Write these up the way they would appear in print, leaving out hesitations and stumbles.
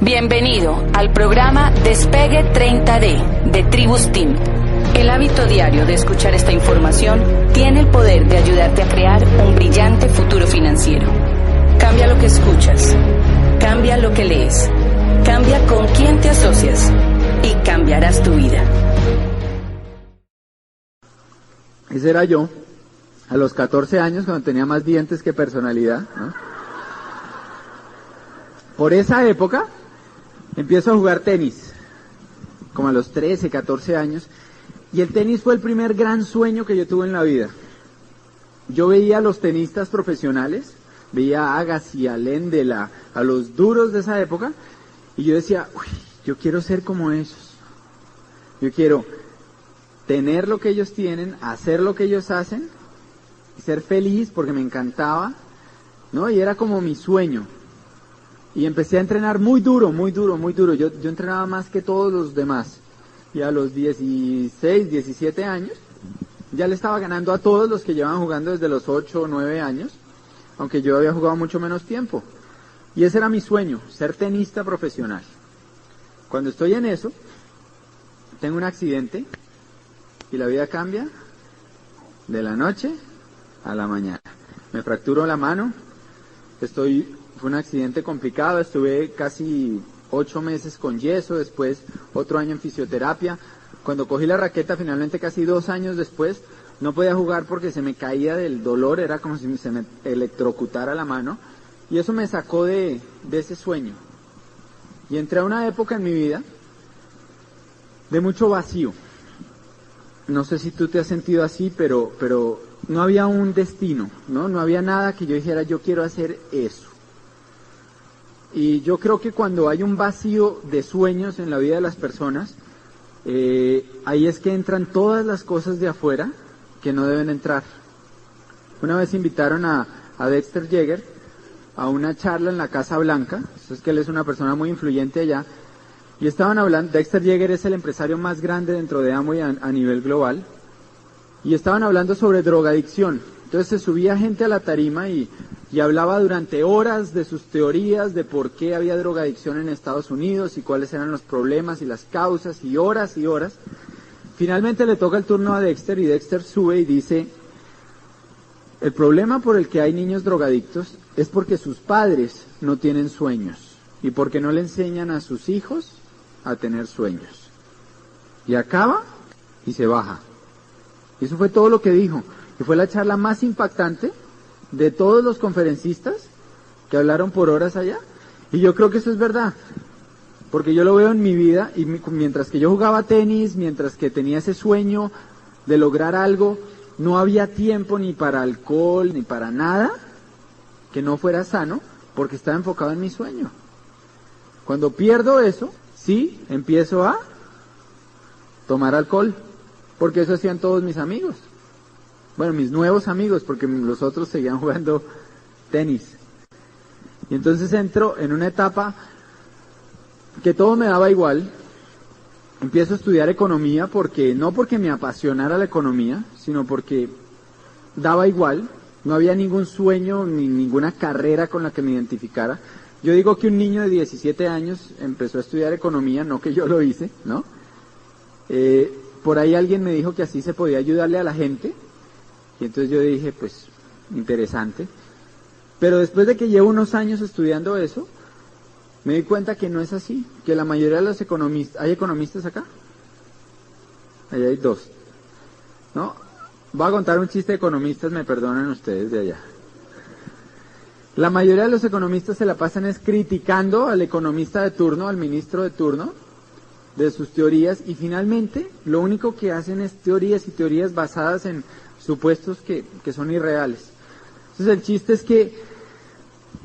Bienvenido al programa Despegue 30D de Tribus Team. El hábito diario de escuchar esta información tiene el poder de ayudarte a crear un brillante futuro financiero. Cambia lo que escuchas, cambia lo que lees, cambia con quién te asocias y cambiarás tu vida. Ese era yo, a los 14 años, cuando tenía más dientes que personalidad, ¿no? Por esa época empiezo a jugar tenis, como a los 13, 14 años, y el tenis fue el primer gran sueño que yo tuve en la vida. Yo veía a los tenistas profesionales, veía a Agassi, a Lendl, a los duros de esa época, y yo decía, uy, yo quiero ser como esos. Yo quiero tener lo que ellos tienen, hacer lo que ellos hacen, y ser feliz porque me encantaba, ¿no? Y era como mi sueño. Y empecé a entrenar muy duro, muy duro, muy duro. Yo entrenaba más que todos los demás. Y a los 16, 17 años, ya le estaba ganando a todos los que llevaban jugando desde los 8 o 9 años, aunque yo había jugado mucho menos tiempo. Y ese era mi sueño, ser tenista profesional. Cuando estoy en eso, tengo un accidente y la vida cambia de la noche a la mañana. Me fracturo la mano, fue un accidente complicado, estuve casi 8 meses con yeso, después otro año en fisioterapia. Cuando cogí la raqueta, finalmente casi 2 años después, no podía jugar porque se me caía del dolor, era como si se me electrocutara la mano, y eso me sacó de ese sueño. Y entré a una época en mi vida de mucho vacío. No sé si tú te has sentido así, pero no había un destino, no había nada que yo dijera, yo quiero hacer eso. Y yo creo que cuando hay un vacío de sueños en la vida de las personas, ahí es que entran todas las cosas de afuera que no deben entrar. Una vez invitaron a Dexter Yeager a una charla en la Casa Blanca, eso es que él es una persona muy influyente allá, y estaban hablando, Dexter Yeager es el empresario más grande dentro de Amway a nivel global, y estaban hablando sobre drogadicción. Entonces se subía gente a la tarima y hablaba durante horas de sus teorías, de por qué había drogadicción en Estados Unidos y cuáles eran los problemas y las causas, y horas y horas. Finalmente le toca el turno a Dexter y Dexter sube y dice, el problema por el que hay niños drogadictos es porque sus padres no tienen sueños y porque no le enseñan a sus hijos a tener sueños. Y acaba y se baja. Y eso fue todo lo que dijo. Y fue la charla más impactante de todos los conferencistas que hablaron por horas allá. Y yo creo que eso es verdad, porque yo lo veo en mi vida, y mientras que yo jugaba tenis, mientras que tenía ese sueño de lograr algo, no había tiempo ni para alcohol, ni para nada que no fuera sano, porque estaba enfocado en mi sueño. Cuando pierdo eso, sí, empiezo a tomar alcohol, porque eso hacían todos mis amigos. Bueno, mis nuevos amigos, porque los otros seguían jugando tenis. Y entonces entro en una etapa que todo me daba igual. Empiezo a estudiar economía no porque me apasionara la economía, sino porque daba igual. No había ningún sueño ni ninguna carrera con la que me identificara. Yo digo que un niño de 17 años empezó a estudiar economía, no que yo lo hice, ¿no? Por ahí alguien me dijo que así se podía ayudarle a la gente. Y entonces yo dije, pues, interesante. Pero después de que llevo unos años estudiando eso, me di cuenta que no es así, que la mayoría de los economistas, ¿hay economistas acá? Allá hay 2, ¿no? Voy a contar un chiste de economistas, me perdonan ustedes de allá. La mayoría de los economistas se la pasan es criticando al economista de turno, al ministro de turno, de sus teorías, y finalmente lo único que hacen es teorías y teorías basadas en supuestos que son irreales. Entonces el chiste es que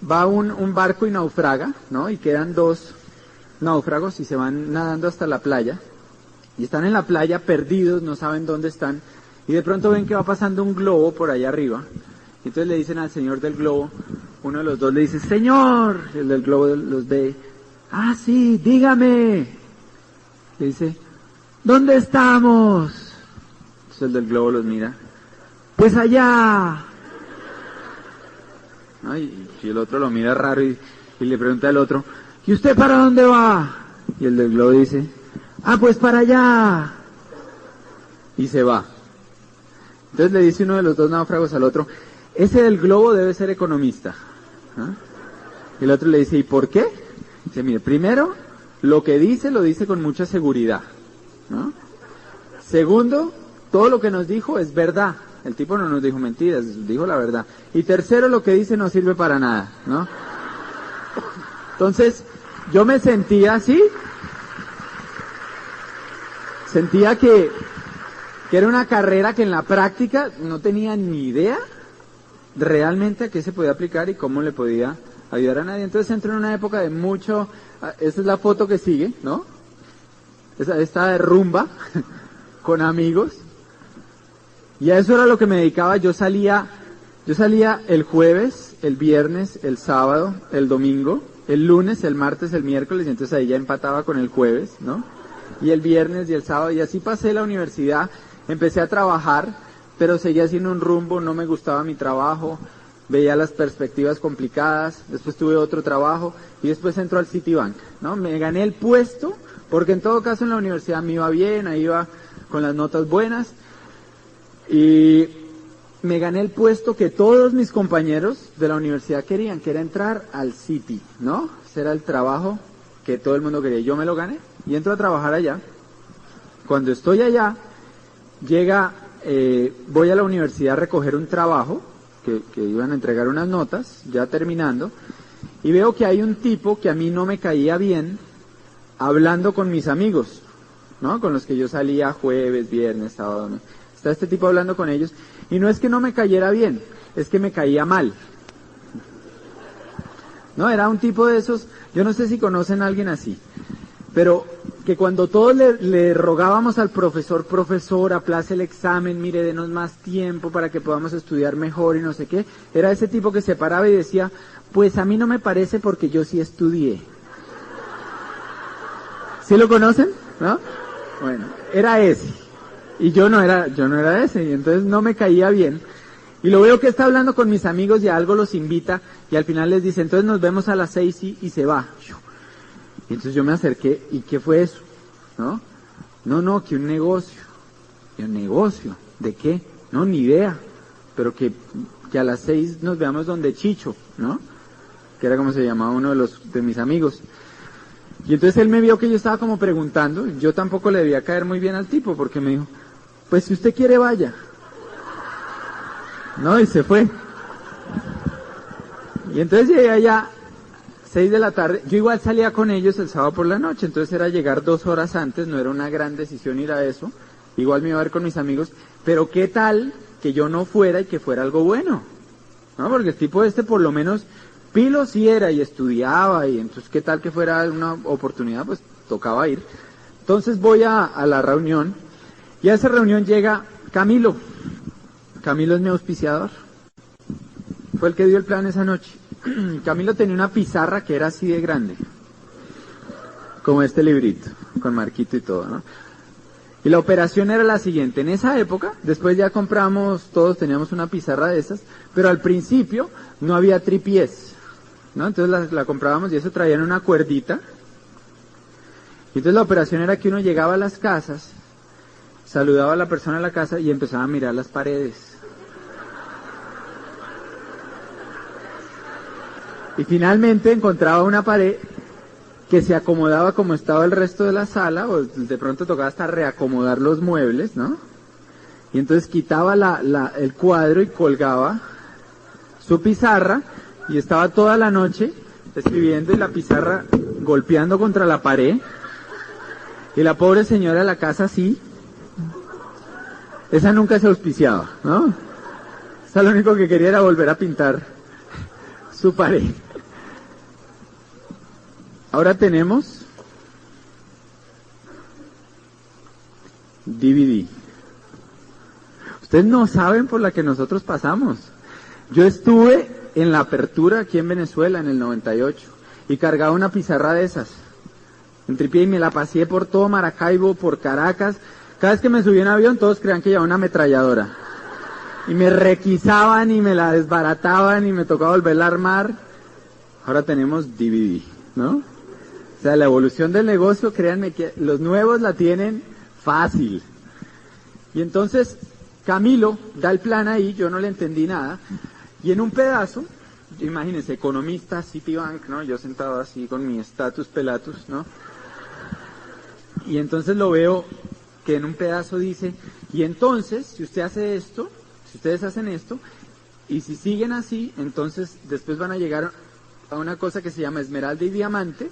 va un barco y naufraga, ¿no? Y quedan 2 náufragos y se van nadando hasta la playa, y están en la playa perdidos, no saben dónde están, y de pronto ven que va pasando un globo por allá arriba, y entonces le dicen al señor del globo, uno de los 2 le dice, señor, el del globo los ve, ah sí, dígame, le dice, ¿dónde estamos? Entonces el del globo los mira, pues allá. ¿No? Y el otro lo mira raro y le pregunta al otro, ¿y usted para dónde va? Y el del globo dice, pues para allá. Y se va. Entonces le dice uno de los dos náufragos al otro, ese del globo debe ser economista. Y el otro le dice, ¿y por qué? Dice, mire, primero, lo que dice, lo dice con mucha seguridad, ¿no? Segundo, todo lo que nos dijo es verdad. El tipo no nos dijo mentiras, dijo la verdad. Y tercero, lo que dice no sirve para nada, ¿no? Entonces, yo me sentía así. Sentía que era una carrera que en la práctica no tenía ni idea realmente a qué se podía aplicar y cómo le podía ayudar a nadie. Entonces entré en una época de mucho, esa es la foto que sigue, ¿no? Esta de rumba con amigos. Y a eso era lo que me dedicaba. Yo salía el jueves, el viernes, el sábado, el domingo, el lunes, el martes, el miércoles, y entonces ahí ya empataba con el jueves, ¿no? Y el viernes y el sábado, y así pasé la universidad. Empecé a trabajar, pero seguía siendo un rumbo, no me gustaba mi trabajo, veía las perspectivas complicadas, después tuve otro trabajo y después entró al Citibank, ¿no? Me gané el puesto, porque en todo caso en la universidad me iba bien, ahí iba con las notas buenas, y me gané el puesto que todos mis compañeros de la universidad querían, que era entrar al Citi, ¿no? Ese era el trabajo que todo el mundo quería. Yo me lo gané y entro a trabajar allá. Cuando estoy allá, voy a la universidad a recoger un trabajo, que iban a entregar unas notas, ya terminando, y veo que hay un tipo que a mí no me caía bien, hablando con mis amigos, ¿no? Con los que yo salía jueves, viernes, sábado, ¿no? Está este tipo hablando con ellos, y no es que no me cayera bien, es que me caía mal. No, era un tipo de esos, yo no sé si conocen a alguien así, pero que cuando todos le rogábamos al profesor, aplace el examen, mire, denos más tiempo para que podamos estudiar mejor y no sé qué, era ese tipo que se paraba y decía, pues a mí no me parece porque yo sí estudié. ¿Sí lo conocen? ¿No? Bueno, era ese. Y yo no era ese, y entonces no me caía bien. Y lo veo que está hablando con mis amigos y a algo los invita, y al final les dice, entonces nos vemos a las 6 y se va. Y entonces yo me acerqué, ¿y qué fue eso? ¿No? No, que un negocio. ¿Y un negocio? ¿De qué? No, ni idea. Pero que a las 6 nos veamos donde Chicho, ¿no? Que era como se llamaba uno de mis amigos. Y entonces él me vio que yo estaba como preguntando, yo tampoco le debía caer muy bien al tipo, porque me dijo, pues si usted quiere vaya. No, y se fue. Y entonces llegué allá, 6 de la tarde, yo igual salía con ellos el sábado por la noche, entonces era llegar 2 horas antes, no era una gran decisión ir a eso, igual me iba a ver con mis amigos, pero qué tal que yo no fuera y que fuera algo bueno, ¿no? Porque el tipo por lo menos pilo sí era y estudiaba, y entonces qué tal que fuera una oportunidad, pues tocaba ir. Entonces voy a la reunión, y a esa reunión llega Camilo. Camilo es mi auspiciador, fue el que dio el plan esa noche. Camilo tenía una pizarra que era así de grande, como este librito, con marquito y todo, ¿no? Y la operación era la siguiente, en esa época, después ya compramos, todos teníamos una pizarra de esas, pero al principio no había tripiés, ¿no? Entonces la comprábamos y eso traían una cuerdita, y entonces la operación era que uno llegaba a las casas, saludaba a la persona en la casa y empezaba a mirar las paredes. Y finalmente encontraba una pared que se acomodaba como estaba el resto de la sala, o de pronto tocaba hasta reacomodar los muebles, ¿no? Y entonces quitaba el cuadro y colgaba su pizarra, y estaba toda la noche escribiendo y la pizarra golpeando contra la pared, y la pobre señora de la casa así, esa nunca se auspiciaba, ¿no? Esa lo único que quería era volver a pintar su pared. Ahora tenemos DVD. Ustedes no saben por la que nosotros pasamos. Yo estuve en la apertura aquí en Venezuela en el 98 y cargaba una pizarra de esas en tripié y me la pasé por todo Maracaibo, por Caracas. Cada vez que me subí en avión todos creían que llevaba una ametralladora y me requisaban y me la desbarataban y me tocaba volverla a armar. Ahora tenemos DVD, ¿no? sea, la evolución del negocio, créanme que los nuevos la tienen fácil. Y entonces Camilo da el plan ahí, yo no le entendí nada, y en un pedazo, imagínense, economista, Citibank, ¿no? Yo sentado así con mi status pelatus, ¿no? Y entonces lo veo que en un pedazo dice, y entonces, si usted hace esto, si ustedes hacen esto, y si siguen así, entonces después van a llegar a una cosa que se llama esmeralda y diamante,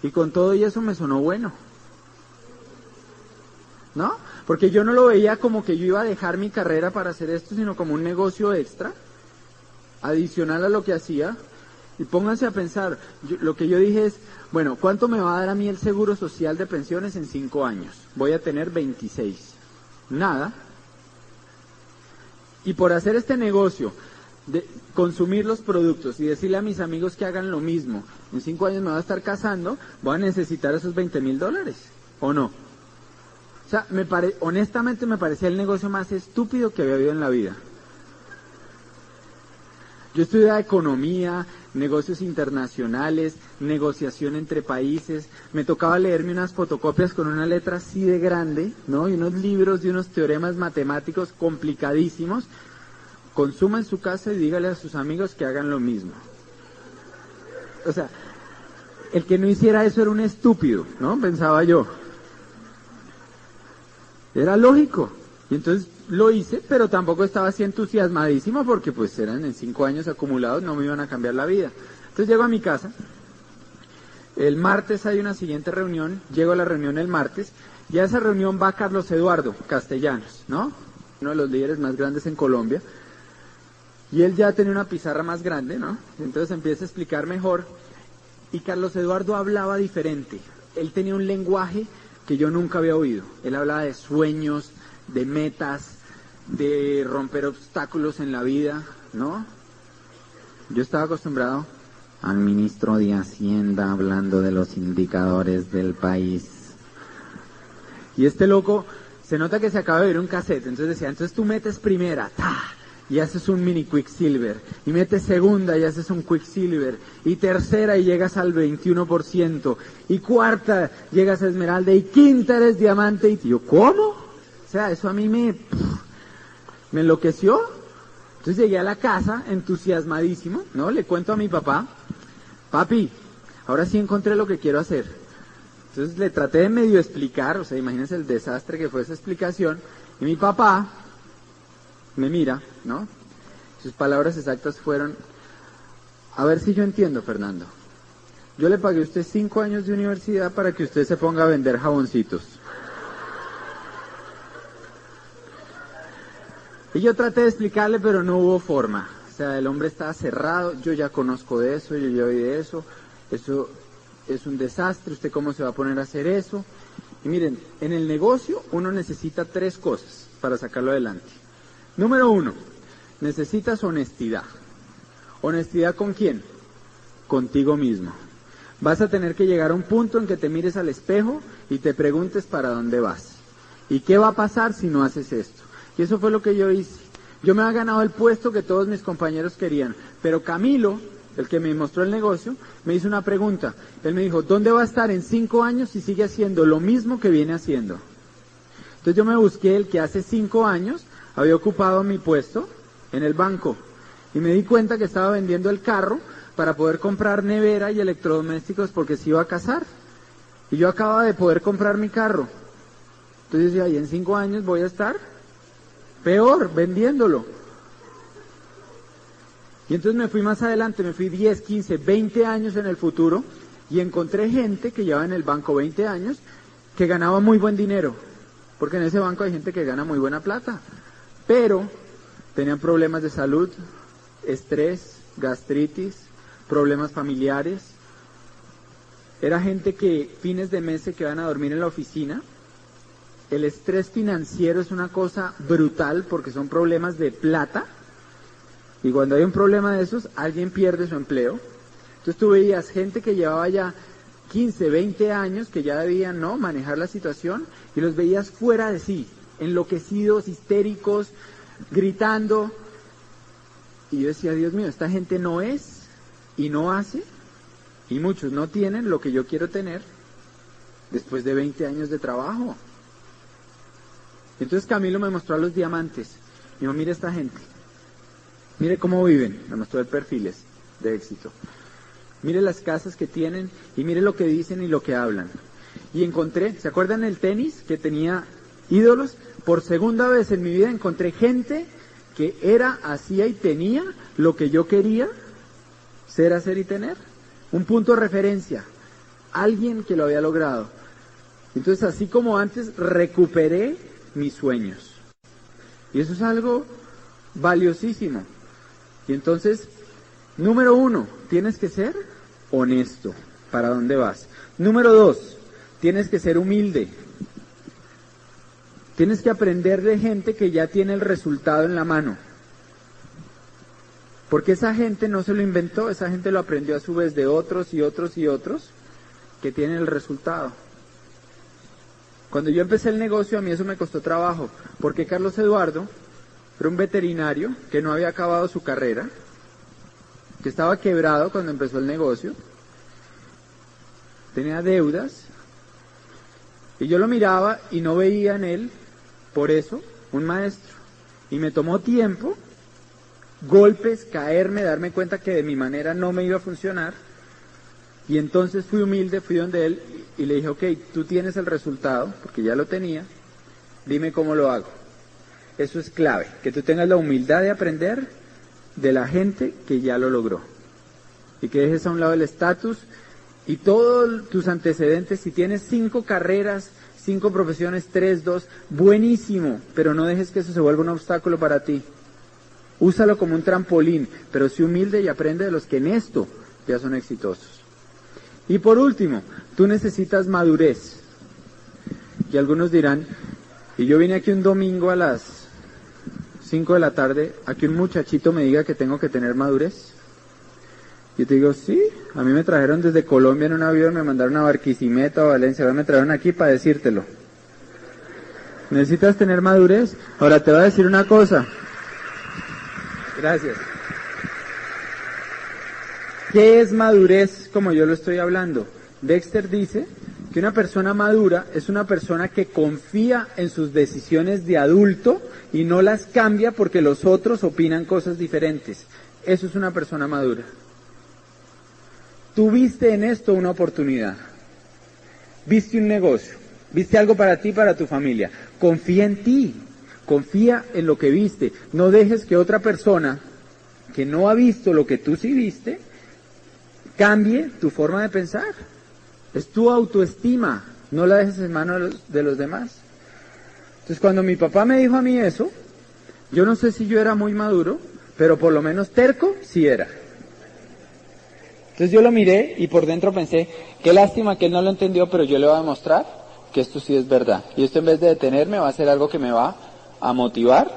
y con todo y eso me sonó bueno, ¿no? Porque yo no lo veía como que yo iba a dejar mi carrera para hacer esto, sino como un negocio extra, adicional a lo que hacía. Y pónganse a pensar, lo que yo dije es, bueno, ¿cuánto me va a dar a mí el seguro social de pensiones en 5 años? Voy a tener 26. Nada. Y por hacer este negocio, de consumir los productos y decirle a mis amigos que hagan lo mismo, en 5 años me voy a estar casando, voy a necesitar esos $20,000, ¿o no? O sea, honestamente me parecía el negocio más estúpido que había habido en la vida. Yo estudiaba economía, negocios internacionales, negociación entre países, me tocaba leerme unas fotocopias con una letra así de grande, ¿no? Y unos libros de unos teoremas matemáticos complicadísimos. Consuma en su casa y dígale a sus amigos que hagan lo mismo. O sea, el que no hiciera eso era un estúpido, ¿no? Pensaba yo. Era lógico. Y entonces lo hice, pero tampoco estaba así entusiasmadísimo porque pues eran en 5 años acumulados, no me iban a cambiar la vida. Entonces llego a mi casa, el martes hay una siguiente reunión, llego a la reunión el martes, y a esa reunión va Carlos Eduardo Castellanos, ¿no? Uno de los líderes más grandes en Colombia, y él ya tenía una pizarra más grande, ¿no? Entonces empieza a explicar mejor, y Carlos Eduardo hablaba diferente, él tenía un lenguaje que yo nunca había oído, él hablaba de sueños, de metas, de romper obstáculos en la vida, ¿no? Yo estaba acostumbrado al ministro de Hacienda hablando de los indicadores del país. Y este loco, se nota que se acaba de ver un cassette, entonces decía, entonces tú metes primera, ¡ta! Y haces un mini Quicksilver, y metes segunda y haces un Quicksilver, y tercera y llegas al 21%, y cuarta llegas a esmeralda, y quinta eres diamante, y yo, ¿cómo? O sea, eso a mí me enloqueció. Entonces llegué a la casa entusiasmadísimo, ¿no? Le cuento a mi papá, papi, ahora sí encontré lo que quiero hacer. Entonces le traté de medio explicar, o sea, imagínense el desastre que fue esa explicación, y mi papá me mira, ¿no? Sus palabras exactas fueron, a ver si yo entiendo, Fernando. Yo le pagué a usted 5 años de universidad para que usted se ponga a vender jaboncitos. Y yo traté de explicarle, pero no hubo forma. O sea, el hombre estaba cerrado, yo ya conozco de eso, yo ya oí de eso es un desastre, ¿usted cómo se va a poner a hacer eso? Y miren, en el negocio uno necesita 3 cosas para sacarlo adelante. Número 1, necesitas honestidad. ¿Honestidad con quién? Contigo mismo. Vas a tener que llegar a un punto en que te mires al espejo y te preguntes para dónde vas. ¿Y qué va a pasar si no haces esto? Y eso fue lo que yo hice. Yo me había ganado el puesto que todos mis compañeros querían, pero Camilo, el que me mostró el negocio, me hizo una pregunta. Él me dijo, ¿dónde va a estar en 5 años si sigue haciendo lo mismo que viene haciendo? Entonces yo me busqué el que hace 5 años había ocupado mi puesto en el banco y me di cuenta que estaba vendiendo el carro para poder comprar nevera y electrodomésticos porque se iba a casar. Y yo acababa de poder comprar mi carro. Entonces yo decía, ¿y en 5 años voy a estar? Peor, vendiéndolo. Y entonces me fui más adelante, me fui 10, 15, 20 años en el futuro y encontré gente que llevaba en el banco 20 años que ganaba muy buen dinero, porque en ese banco hay gente que gana muy buena plata, pero tenían problemas de salud, estrés, gastritis, problemas familiares. Era gente que fines de mes se quedaban a dormir en la oficina. El estrés financiero es una cosa brutal porque son problemas de plata. Y cuando hay un problema de esos, alguien pierde su empleo. Entonces tú veías gente que llevaba ya 15, 20 años, que ya debían no manejar la situación, y los veías fuera de sí, enloquecidos, histéricos, gritando. Y yo decía, Dios mío, esta gente no es y no hace Y muchos no tienen lo que yo quiero tener después de 20 años de trabajo. Entonces Camilo me mostró a los diamantes. Me dijo, mire esta gente. Mire cómo viven. Me mostró el perfiles de éxito. Mire las casas que tienen y mire lo que dicen y lo que hablan. Y encontré, ¿se acuerdan el tenis que tenía ídolos? Por segunda vez en mi vida encontré gente que era, hacía y tenía lo que yo quería ser, hacer y tener. Un punto de referencia. Alguien que lo había logrado. Entonces, así como antes, recuperé mis sueños. Y eso es algo valiosísimo. Y entonces, número 1, tienes que ser honesto. ¿Para dónde vas? Número 2, tienes que ser humilde. Tienes que aprender de gente que ya tiene el resultado en la mano. Porque esa gente no se lo inventó, esa gente lo aprendió a su vez de otros y otros y otros que tienen el resultado. Cuando yo empecé el negocio, a mí eso me costó trabajo, porque Carlos Eduardo era un veterinario que no había acabado su carrera, que estaba quebrado cuando empezó el negocio, tenía deudas, y yo lo miraba y no veía en él, por eso, un maestro. Y me tomó tiempo, golpes, caerme, darme cuenta que de mi manera no me iba a funcionar. Y entonces fui humilde, fui donde él y le dije, ok, tú tienes el resultado, porque ya lo tenía, dime cómo lo hago. Eso es clave, que tú tengas la humildad de aprender de la gente que ya lo logró. Y que dejes a un lado el estatus y todos tus antecedentes. Si tienes 5 carreras, 5 profesiones, 3, 2, buenísimo, pero no dejes que eso se vuelva un obstáculo para ti. Úsalo como un trampolín, pero sé humilde y aprende de los que en esto ya son exitosos. Y por último, tú necesitas madurez. Y algunos dirán, y yo vine aquí un domingo a las 5 de la tarde, a que un muchachito me diga que tengo que tener madurez. Yo te digo, sí, a mí me trajeron desde Colombia en un avión, me mandaron a Barquisimeto, a Valencia, ahora me trajeron aquí para decírtelo. ¿Necesitas tener madurez? Ahora te voy a decir una cosa. Gracias. ¿Qué es madurez como yo lo estoy hablando? Dexter dice que una persona madura es una persona que confía en sus decisiones de adulto y no las cambia porque los otros opinan cosas diferentes. Eso es una persona madura. Tú viste en esto una oportunidad. Viste un negocio. Viste algo para ti, para tu familia. Confía en ti. Confía en lo que viste. No dejes que otra persona que no ha visto lo que tú sí viste cambie tu forma de pensar. Es tu autoestima, no la dejes en manos de los demás. Entonces cuando mi papá me dijo a mí eso, yo no sé si yo era muy maduro, pero por lo menos terco sí era. Entonces yo lo miré y por dentro pensé, qué lástima que él no lo entendió, pero yo le voy a demostrar que esto sí es verdad. Y esto en vez de detenerme va a ser algo que me va a motivar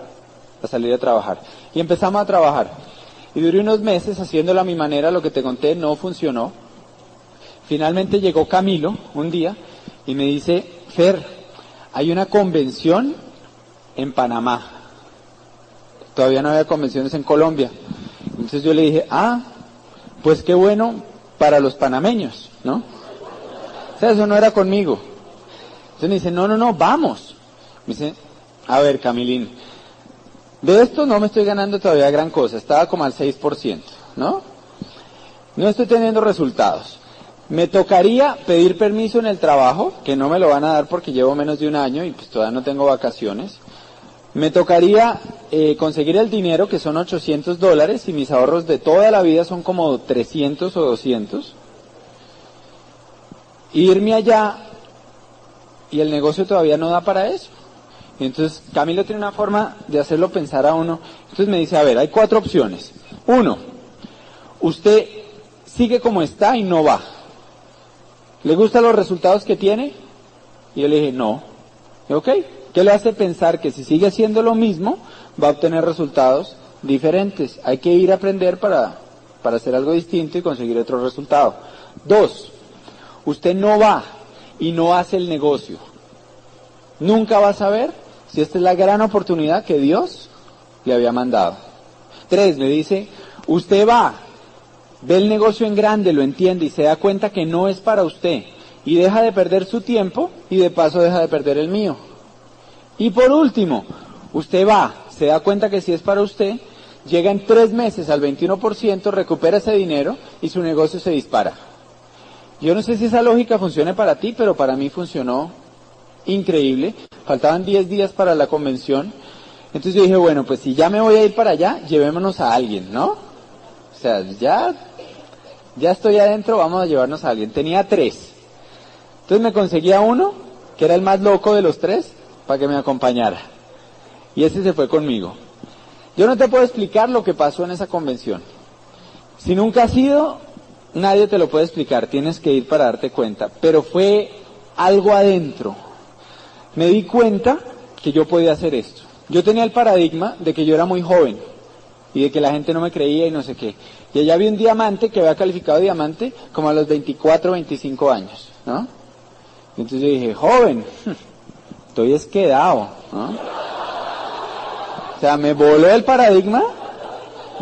a salir a trabajar. Y empezamos a trabajar. Y duré unos meses haciéndolo a mi manera, lo que te conté no funcionó. Finalmente llegó Camilo un día y me dice, Fer, hay una convención en Panamá. Todavía no había convenciones en Colombia. Entonces yo le dije, pues qué bueno para los panameños, ¿no? O sea, eso no era conmigo. Entonces me dice, no, vamos. Me dice, a ver, Camilín, de esto no me estoy ganando todavía gran cosa, estaba como al 6%, ¿no? No estoy teniendo resultados. Me tocaría pedir permiso en el trabajo, que no me lo van a dar porque llevo menos de un año y pues todavía no tengo vacaciones. Me tocaría conseguir el dinero, que son $800, y mis ahorros de toda la vida son como 300 o 200. Irme allá, y el negocio todavía no da para eso. Y entonces Camilo tiene una forma de hacerlo pensar a uno. Entonces me dice, a ver, hay 4 opciones. 1, usted sigue como está y no va. ¿Le gustan los resultados que tiene? Y yo le dije, no. Y ok, ¿qué le hace pensar que si sigue haciendo lo mismo va a obtener resultados diferentes? Hay que ir a aprender para hacer algo distinto y conseguir otro resultado. 2, usted no va y no hace el negocio. Nunca va a saber si esta es la gran oportunidad que Dios le había mandado. 3, me dice, usted va ve el negocio en grande, lo entiende y se da cuenta que no es para usted, y deja de perder su tiempo y de paso deja de perder el mío. Y por último, usted va, se da cuenta que si es para usted, llega en 3 meses al 21%, recupera ese dinero y su negocio se dispara. Yo no sé si esa lógica funcione para ti, pero para mí funcionó increíble. Faltaban 10 días para la convención. Entonces yo dije, bueno, pues si ya me voy a ir para allá, llevémonos a alguien, ¿no? O sea, ya estoy adentro, vamos a llevarnos a alguien. Tenía 3. Entonces me conseguía uno, que era el más loco de los 3, para que me acompañara. Y ese se fue conmigo. Yo no te puedo explicar lo que pasó en esa convención. Si nunca has ido, nadie te lo puede explicar, tienes que ir para darte cuenta. Pero fue algo adentro. Me di cuenta que yo podía hacer esto. Yo tenía el paradigma de que yo era muy joven y de que la gente no me creía y no sé qué. Y allá había un diamante que había calificado diamante como a los 24, 25 años, ¿no? Y entonces yo dije, joven, estoy esquedado, ¿no? O sea, me voló el paradigma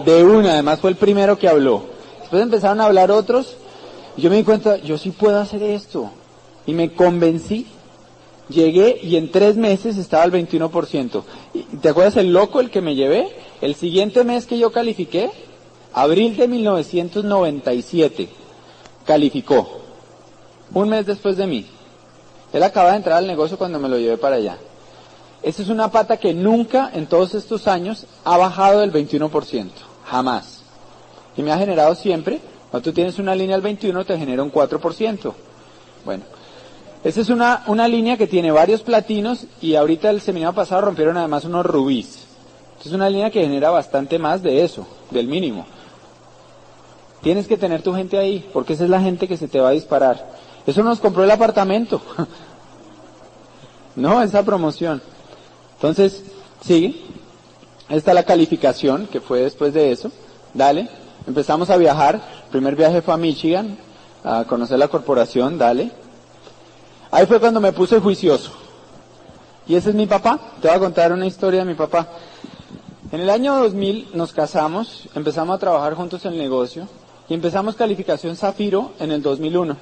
de una, además fue el primero que habló. Después empezaron a hablar otros y yo me di cuenta, yo sí puedo hacer esto. Y me convencí. Llegué y en 3 meses estaba al 21%. ¿Te acuerdas el loco el que me llevé? El siguiente mes que yo califiqué, abril de 1997, calificó. Un mes después de mí. Él acaba de entrar al negocio cuando me lo llevé para allá. Esa es una pata que nunca en todos estos años ha bajado del 21%. Jamás. Y me ha generado siempre, cuando tú tienes una línea al 21 te genera un 4%. Bueno. Esa es una línea que tiene varios platinos y ahorita el seminario pasado rompieron además unos rubíes. Es una línea que genera bastante más de eso, del mínimo. Tienes que tener tu gente ahí, porque esa es la gente que se te va a disparar. Eso nos compró el apartamento. No, esa promoción. Entonces, sigue. Esta es la calificación que fue después de eso. Dale. Empezamos a viajar. El primer viaje fue a Michigan, a conocer la corporación. Dale. Ahí fue cuando me puse juicioso. Y ese es mi papá. Te voy a contar una historia de mi papá. En el año 2000 nos casamos, empezamos a trabajar juntos en el negocio y empezamos calificación Zafiro en el 2001.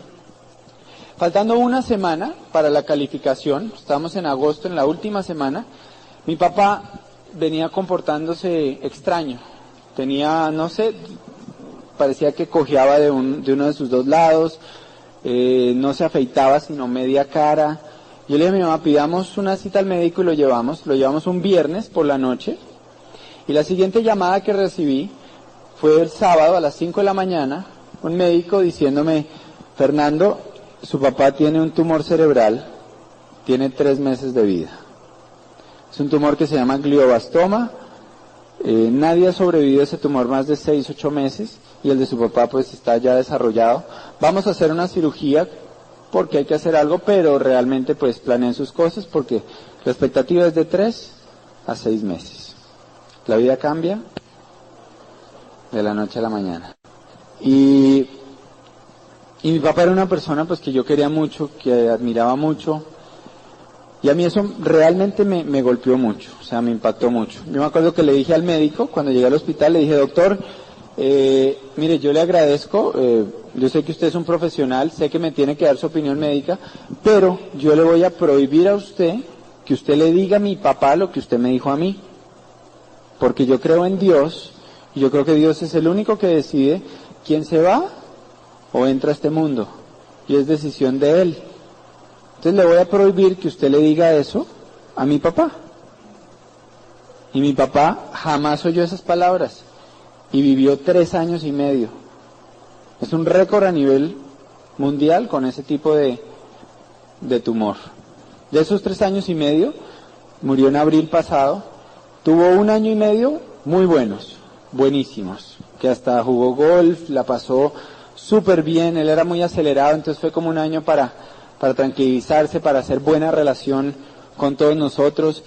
Faltando una semana para la calificación, estábamos en agosto, en la última semana, mi papá venía comportándose extraño. Tenía, no sé, parecía que cojeaba de uno de sus 2 lados. No se afeitaba sino media cara. Yo le dije a mi mamá, pidamos una cita al médico y lo llevamos un viernes por la noche, y la siguiente llamada que recibí fue el sábado a las 5 de la mañana, un médico diciéndome, Fernando, su papá tiene un tumor cerebral, tiene 3 meses de vida. Es un tumor que se llama glioblastoma, nadie ha sobrevivido a ese tumor más de 6, 8 meses, y el de su papá pues está ya desarrollado. Vamos a hacer una cirugía porque hay que hacer algo, pero realmente pues planeen sus cosas porque la expectativa es de 3 a 6 meses. La vida cambia de la noche a la mañana. Y mi papá era una persona pues que yo quería mucho, que admiraba mucho, y a mí eso realmente me golpeó mucho, o sea, me impactó mucho. Yo me acuerdo que le dije al médico, cuando llegué al hospital, le dije, doctor, mire, yo le agradezco, yo sé que usted es un profesional, sé que me tiene que dar su opinión médica, pero yo le voy a prohibir a usted que usted le diga a mi papá lo que usted me dijo a mí, porque yo creo en Dios, y yo creo que Dios es el único que decide quién se va o entra a este mundo, y es decisión de Él. Entonces le voy a prohibir que usted le diga eso a mi papá. Y mi papá jamás oyó esas palabras. Y vivió 3 años y medio. Es un récord a nivel mundial con ese tipo de tumor. De esos 3 años y medio, murió en abril pasado. Tuvo 1 año y medio muy buenos, buenísimos. Que hasta jugó golf, la pasó súper bien. Él era muy acelerado, entonces fue como un año para tranquilizarse, para hacer buena relación con todos nosotros.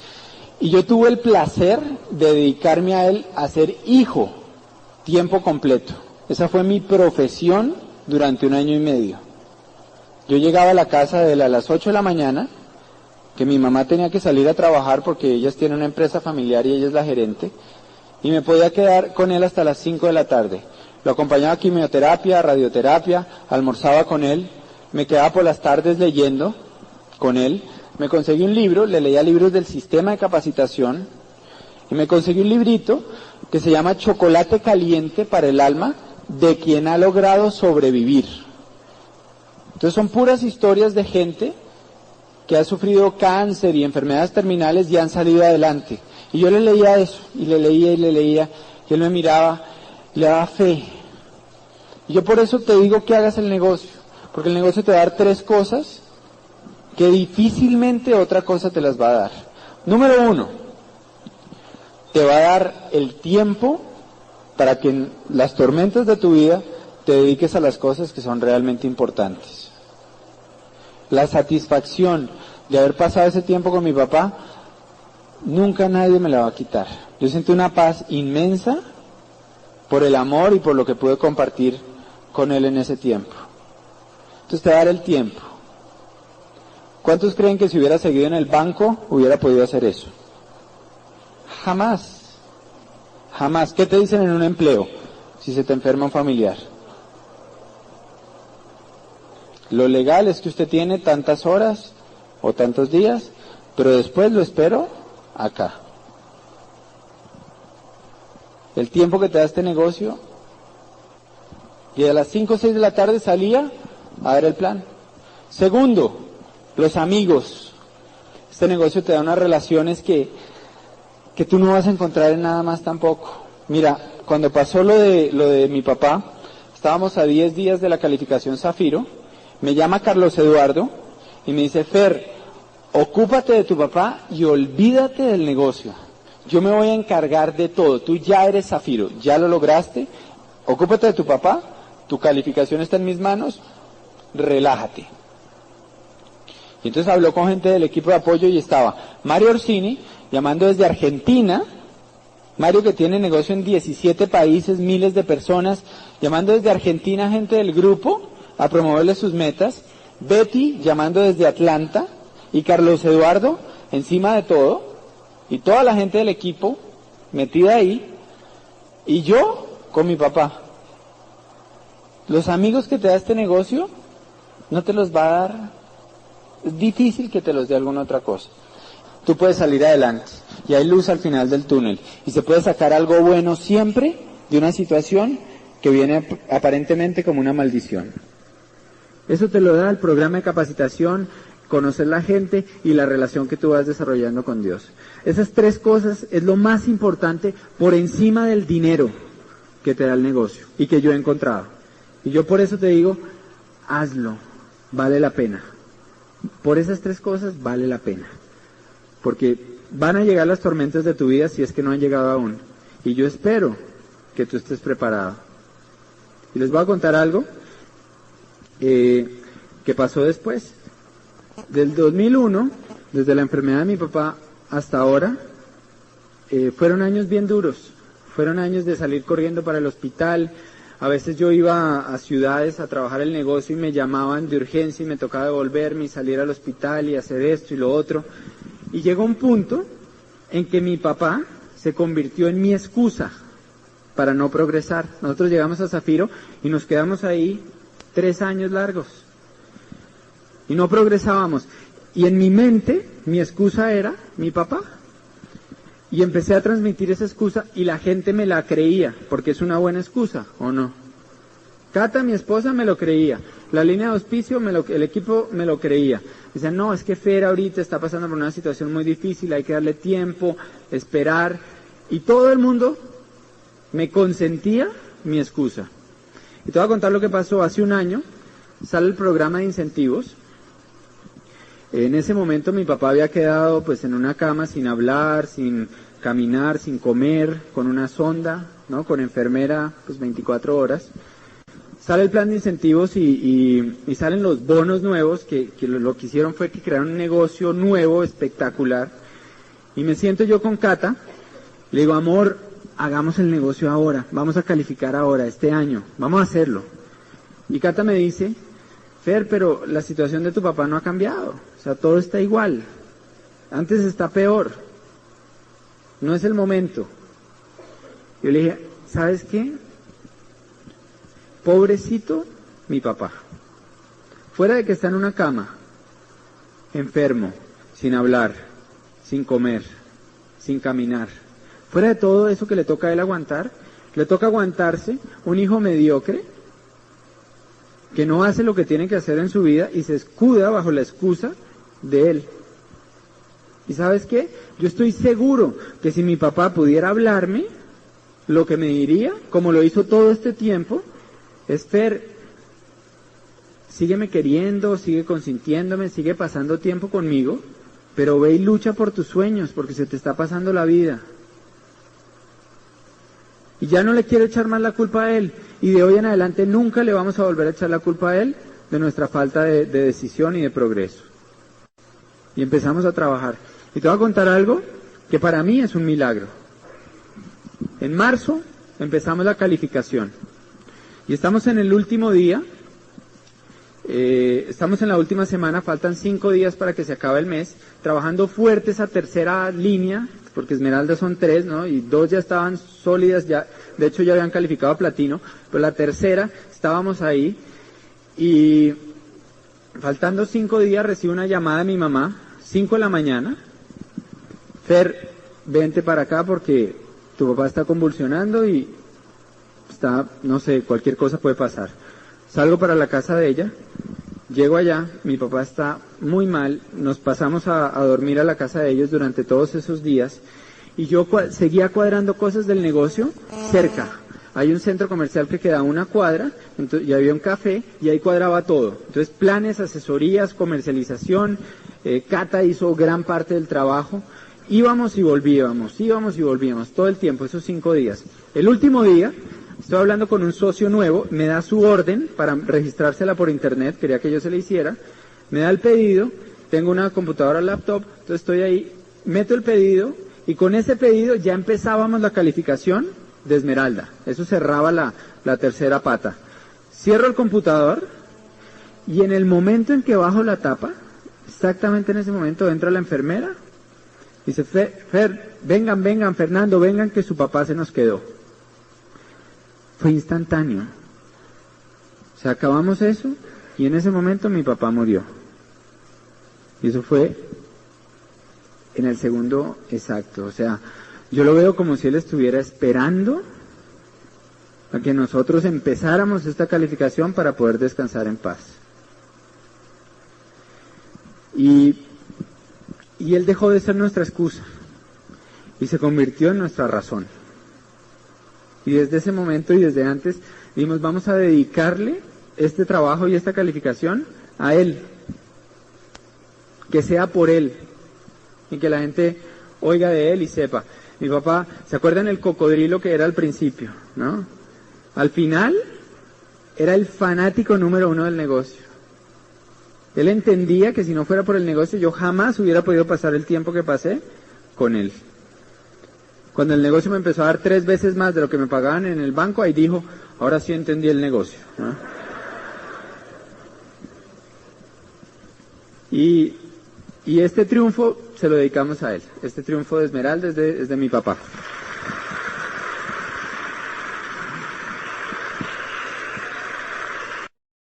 Y yo tuve el placer de dedicarme a él a ser hijo, tiempo completo. Esa fue mi profesión durante 1 año y medio. Yo llegaba a la casa de él a las 8 de la mañana, que mi mamá tenía que salir a trabajar porque ellas tienen una empresa familiar y ella es la gerente, y me podía quedar con él hasta las 5 de la tarde. Lo acompañaba a quimioterapia, a radioterapia, almorzaba con él, me quedaba por las tardes leyendo con él, me conseguí un libro, le leía libros del sistema de capacitación, y me conseguí un librito que se llama Chocolate Caliente para el Alma, de quien ha logrado sobrevivir. Entonces son puras historias de gente que ha sufrido cáncer y enfermedades terminales y han salido adelante. Y yo le leía eso, y le leía, y él me miraba, le daba fe. Y yo por eso te digo que hagas el negocio, porque el negocio te va a dar 3 cosas que difícilmente otra cosa te las va a dar. Número 1, te va a dar el tiempo para que en las tormentas de tu vida te dediques a las cosas que son realmente importantes. La satisfacción de haber pasado ese tiempo con mi papá, nunca nadie me la va a quitar. Yo sentí una paz inmensa por el amor y por lo que pude compartir con él en ese tiempo. Entonces te va a dar el tiempo. ¿Cuántos creen que si hubiera seguido en el banco hubiera podido hacer eso? Jamás. Jamás. ¿Qué te dicen en un empleo si se te enferma un familiar? Lo legal es que usted tiene tantas horas o tantos días, pero después lo espero acá. El tiempo que te da este negocio, y a las 5 o 6 de la tarde salía a ver el plan. Segundo, los amigos. Este negocio te da unas relaciones que tú no vas a encontrar en nada más tampoco. Mira, cuando pasó lo de mi papá, estábamos a 10 días de la calificación Zafiro, me llama Carlos Eduardo y me dice, Fer, ocúpate de tu papá y olvídate del negocio. Yo me voy a encargar de todo, tú ya eres Zafiro, ya lo lograste, ocúpate de tu papá, tu calificación está en mis manos, relájate. Y entonces habló con gente del equipo de apoyo y estaba Mario Orsini, llamando desde Argentina, Mario que tiene negocio en 17 países, miles de personas, llamando desde Argentina gente del grupo a promoverle sus metas, Betty llamando desde Atlanta y Carlos Eduardo encima de todo y toda la gente del equipo metida ahí y yo con mi papá. Los amigos que te da este negocio no te los va a dar, es difícil que te los dé alguna otra cosa. Tú puedes salir adelante y hay luz al final del túnel y se puede sacar algo bueno siempre de una situación que viene aparentemente como una maldición. Eso te lo da el programa de capacitación, conocer la gente y la relación que tú vas desarrollando con Dios. Esas 3 cosas es lo más importante por encima del dinero que te da el negocio y que yo he encontrado. Y yo por eso te digo, hazlo, vale la pena. Por esas 3 cosas vale la pena. Porque van a llegar las tormentas de tu vida si es que no han llegado aún. Y yo espero que tú estés preparado. Y les voy a contar algo que pasó después. Del 2001, desde la enfermedad de mi papá hasta ahora, fueron años bien duros. Fueron años de salir corriendo para el hospital. A veces yo iba a ciudades a trabajar el negocio y me llamaban de urgencia y me tocaba devolverme y salir al hospital y hacer esto y lo otro. Y llegó un punto en que mi papá se convirtió en mi excusa para no progresar. Nosotros llegamos a Zafiro y nos quedamos ahí 3 años largos. Y no progresábamos. Y en mi mente, mi excusa era mi papá. Y empecé a transmitir esa excusa y la gente me la creía, porque es una buena excusa, ¿o no? Cata, mi esposa, me lo creía. La línea de auspicio, el equipo me lo creía. Dicen, no, es que Fer ahorita está pasando por una situación muy difícil, hay que darle tiempo, esperar. Y todo el mundo me consentía mi excusa. Y te voy a contar lo que pasó. Hace un año sale el programa de incentivos. En ese momento mi papá había quedado pues en una cama sin hablar, sin caminar, sin comer, con una sonda, ¿no? Con enfermera pues 24 horas. Sale el plan de incentivos y salen los bonos nuevos que lo que hicieron fue que crearon un negocio nuevo, espectacular. Y me siento yo con Cata, le digo, amor, hagamos el negocio ahora, vamos a calificar ahora, este año, vamos a hacerlo. Y Cata me dice, Fer, pero la situación de tu papá no ha cambiado, o sea, todo está igual, antes está peor, no es el momento. Yo le dije, ¿sabes qué? pobrecito mi papá. Fuera de que está en una cama, enfermo, sin hablar, sin comer, sin caminar. Fuera de todo eso que le toca a él aguantar, le toca aguantarse un hijo mediocre que no hace lo que tiene que hacer en su vida y se escuda bajo la excusa de él. ¿Y sabes qué? Yo estoy seguro que si mi papá pudiera hablarme, lo que me diría, como lo hizo todo este tiempo, es: Fer, sígueme queriendo, sigue consintiéndome, sigue pasando tiempo conmigo, pero ve y lucha por tus sueños, porque se te está pasando la vida. Y ya no le quiero echar más la culpa a él, y de hoy en adelante nunca le vamos a volver a echar la culpa a él de nuestra falta de decisión y de progreso. Y empezamos a trabajar. Y te voy a contar algo que para mí es un milagro. En marzo empezamos la calificación, y estamos en el último día. Estamos en la última semana, faltan 5 días para que se acabe el mes, trabajando fuerte esa tercera línea, porque Esmeralda son 3, ¿no? Y 2 ya estaban sólidas, ya, de hecho ya habían calificado a platino, pero la tercera estábamos ahí, y faltando 5 días recibo una llamada de mi mamá, 5 de la mañana: Fer, vente para acá porque tu papá está convulsionando y está, no sé, cualquier cosa puede pasar. Salgo para la casa de ella, llego allá, mi papá está muy mal, nos pasamos a dormir a la casa de ellos durante todos esos días, y yo seguía cuadrando cosas del negocio cerca. Hay un centro comercial que queda a 1 cuadra, entonces, y había un café, y ahí cuadraba todo. Entonces, planes, asesorías, comercialización, Cata hizo gran parte del trabajo. Íbamos y volvíamos todo el tiempo, esos 5 días. El último día, estoy hablando con un socio nuevo, me da su orden para registrársela por internet, quería que yo se la hiciera, me da el pedido, tengo una computadora laptop, entonces estoy ahí, meto el pedido, y con ese pedido ya empezábamos la calificación de Esmeralda. Eso cerraba la tercera pata. Cierro el computador, y en el momento en que bajo la tapa, exactamente en ese momento entra la enfermera, dice: Fer, vengan, Fernando, vengan que su papá se nos quedó. Fue instantáneo. O sea, acabamos eso, y en ese momento mi papá murió. Y eso fue en el segundo exacto. O sea, yo lo veo como si él estuviera esperando a que nosotros empezáramos esta calificación para poder descansar en paz. Y él dejó de ser nuestra excusa y se convirtió en nuestra razón. Y desde ese momento y desde antes dijimos: vamos a dedicarle este trabajo y esta calificación a él, que sea por él, y que la gente oiga de él y sepa. Mi papá, ¿se acuerdan el cocodrilo que era al principio, no? Al final era el fanático número 1 del negocio. Él entendía que si no fuera por el negocio yo jamás hubiera podido pasar el tiempo que pasé con él. Cuando el negocio me empezó a dar 3 veces más de lo que me pagaban en el banco, ahí dijo: ahora sí entendí el negocio, ¿no? Y este triunfo se lo dedicamos a él. Este triunfo de Esmeralda es de mi papá.